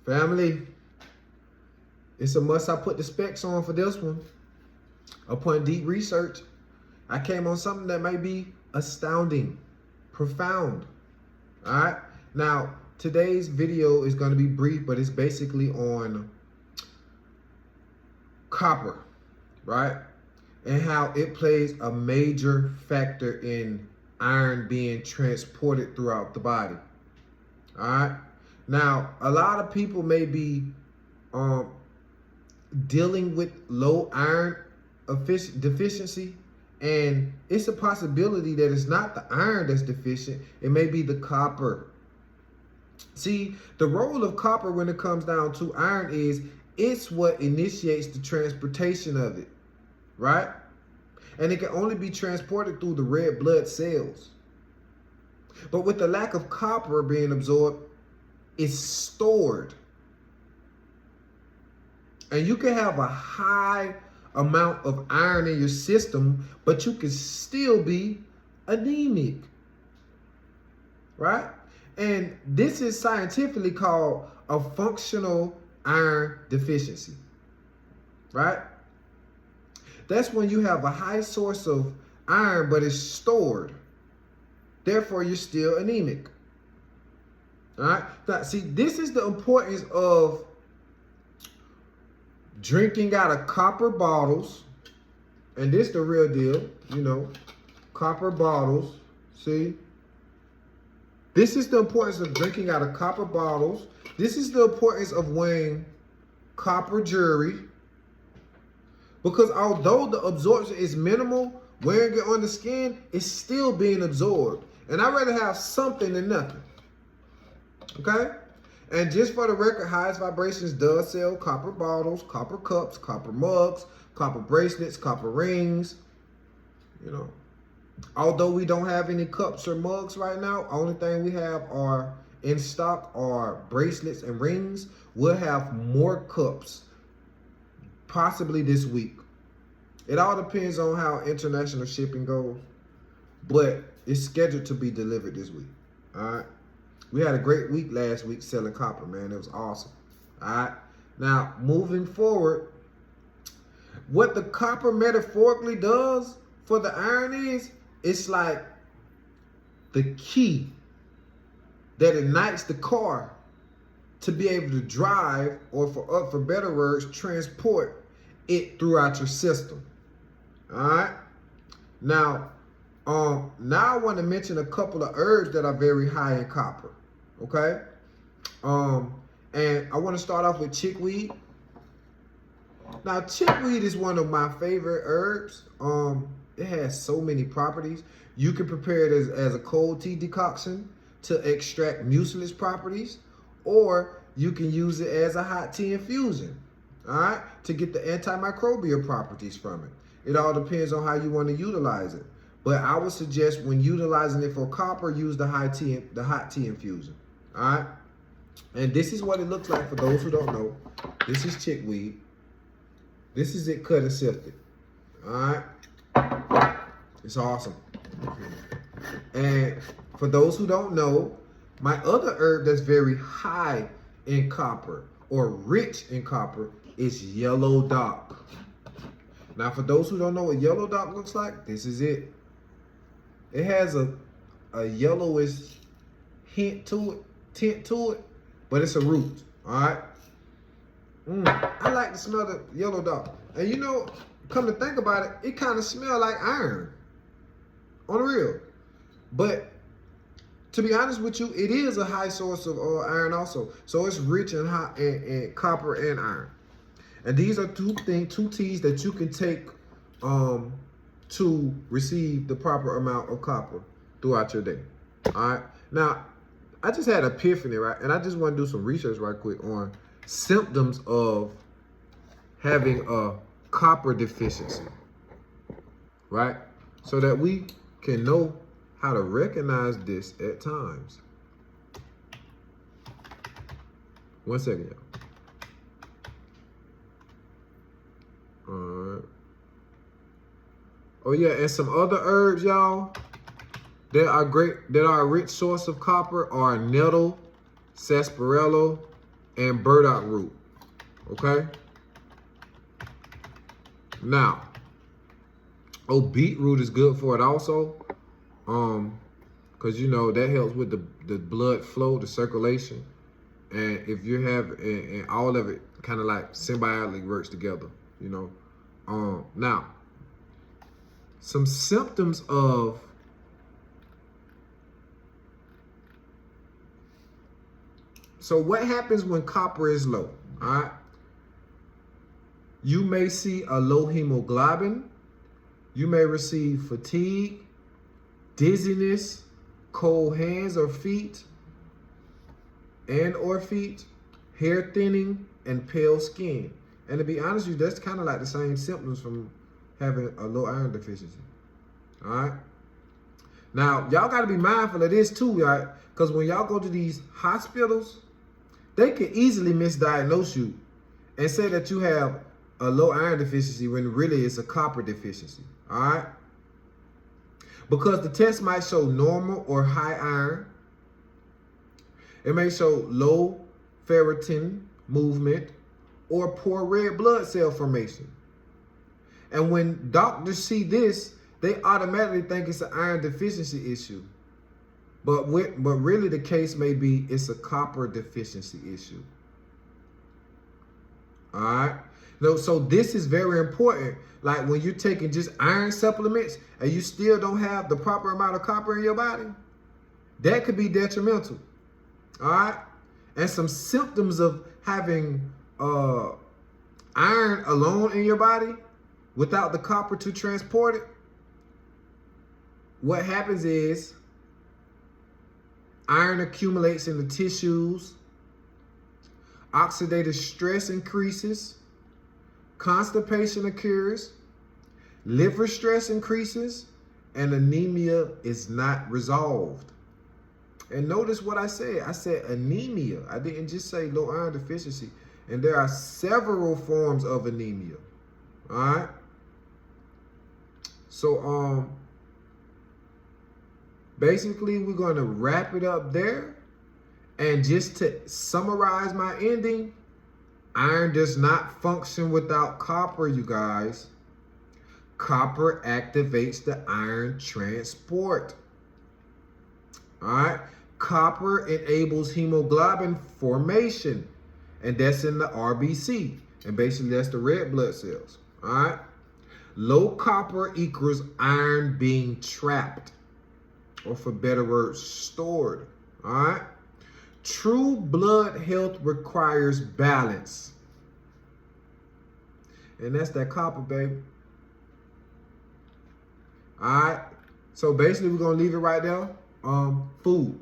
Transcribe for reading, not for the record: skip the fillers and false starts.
Family, it's a must I put the specs on for this one. Upon deep research, I came on something that may be astounding, profound. All right. Now, today's video is going to be brief, but it's basically on copper, right? And how it plays a major factor in iron being transported throughout the body. All right. Now, a lot of people may be dealing with low iron deficiency, and it's a possibility that it's not the iron that's deficient. It may be the copper. See, the role of copper when it comes down to iron is it's what initiates the transportation of it, right? And it can only be transported through the red blood cells. But with the lack of copper being absorbed, it's stored. And you can have a high amount of iron in your system, but you can still be anemic, right? And this is scientifically called a functional iron deficiency, right? That's when you have a high source of iron, but it's stored. Therefore, you're still anemic. All right. Now, see, this is the importance of drinking out of copper bottles. And this the real deal, you know, copper bottles. See, this is the importance of drinking out of copper bottles. This is the importance of wearing copper jewelry. Because although the absorption is minimal, wearing it on the skin is still being absorbed. And I'd rather have something than nothing. Okay? And just for the record, Highest Vibrations does sell copper bottles, copper cups, copper mugs, copper bracelets, copper rings. You know, although we don't have any cups or mugs right now, only thing we have are in stock are bracelets and rings. We'll have more cups possibly this week. It all depends on how international shipping goes, but it's scheduled to be delivered this week. All right. We had a great week last week selling copper, man. It was awesome. All right. Now, moving forward, what the copper metaphorically does for the iron is, it's like the key that ignites the car to be able to drive, or for better words, transport it throughout your system. All right. Now I want to mention a couple of herbs that are very high in copper. Okay. And I want to start off with chickweed. Now, chickweed is one of my favorite herbs. It has so many properties. You can prepare it as a cold tea decoction to extract mucilage properties, or you can use it as a hot tea infusion, all right, to get the antimicrobial properties from it. It all depends on how you want to utilize it. But I would suggest when utilizing it for copper, use the hot tea infusion, all right? And this is what it looks like for those who don't know. This is chickweed. This is it cut and sifted, all right? It's awesome. And for those who don't know, my other herb that's very high in copper or rich in copper is yellow dock. Now, for those who don't know what yellow dock looks like, this is it. It has a yellowish tint to it, but it's a root, all right? I like to smell the yellow dock. And you know, come to think about it, it kind of smells like iron, on the real. But to be honest with you, it is a high source of iron also. So it's rich in copper and iron. And these are two teas that you can take to receive the proper amount of copper throughout your day. All right. Now, I just had an epiphany, right? And I just want to do some research right quick on symptoms of having a copper deficiency, right? So that we can know how to recognize this at times. One second, y'all. All right. Oh yeah, and some other herbs, y'all, that are a rich source of copper are nettle, sarsaparilla, and burdock root. Okay? Now, beetroot is good for it also. Because you know that helps with the blood flow, the circulation. And if you have and all of it kind of like symbiotically works together, you know. Now, some symptoms of so what happens when copper is low? All right. You may see a low hemoglobin. You may receive fatigue, dizziness, cold hands or feet, hair thinning, and pale skin. And to be honest with you, that's kind of like the same symptoms from having a low iron deficiency. All right. Now, y'all got to be mindful of this too, right? Because when y'all go to these hospitals, they can easily misdiagnose you and say that you have a low iron deficiency when really it's a copper deficiency. All right. Because the test might show normal or high iron. It may show low ferritin movement or poor red blood cell formation. And when doctors see this, they automatically think it's an iron deficiency issue. But really the case may be it's a copper deficiency issue. All right. No, so this is very important. Like when you're taking just iron supplements and you still don't have the proper amount of copper in your body, that could be detrimental. All right. And some symptoms of having iron alone in your body without the copper to transport it, what happens is iron accumulates in the tissues, oxidative stress increases, constipation occurs, liver stress increases, and anemia is not resolved. And notice what I said. I said anemia. I didn't just say low iron deficiency. And there are several forms of anemia. All right. So, basically, we're going to wrap it up there. And just to summarize my ending, iron does not function without copper, you guys. Copper activates the iron transport. All right. Copper enables hemoglobin formation, and that's in the RBC. And basically, that's the red blood cells. All right. Low copper equals iron being trapped, or for better words, stored. All right. True blood health requires balance. And that's that copper, baby. All right. So basically, we're going to leave it right there. Food.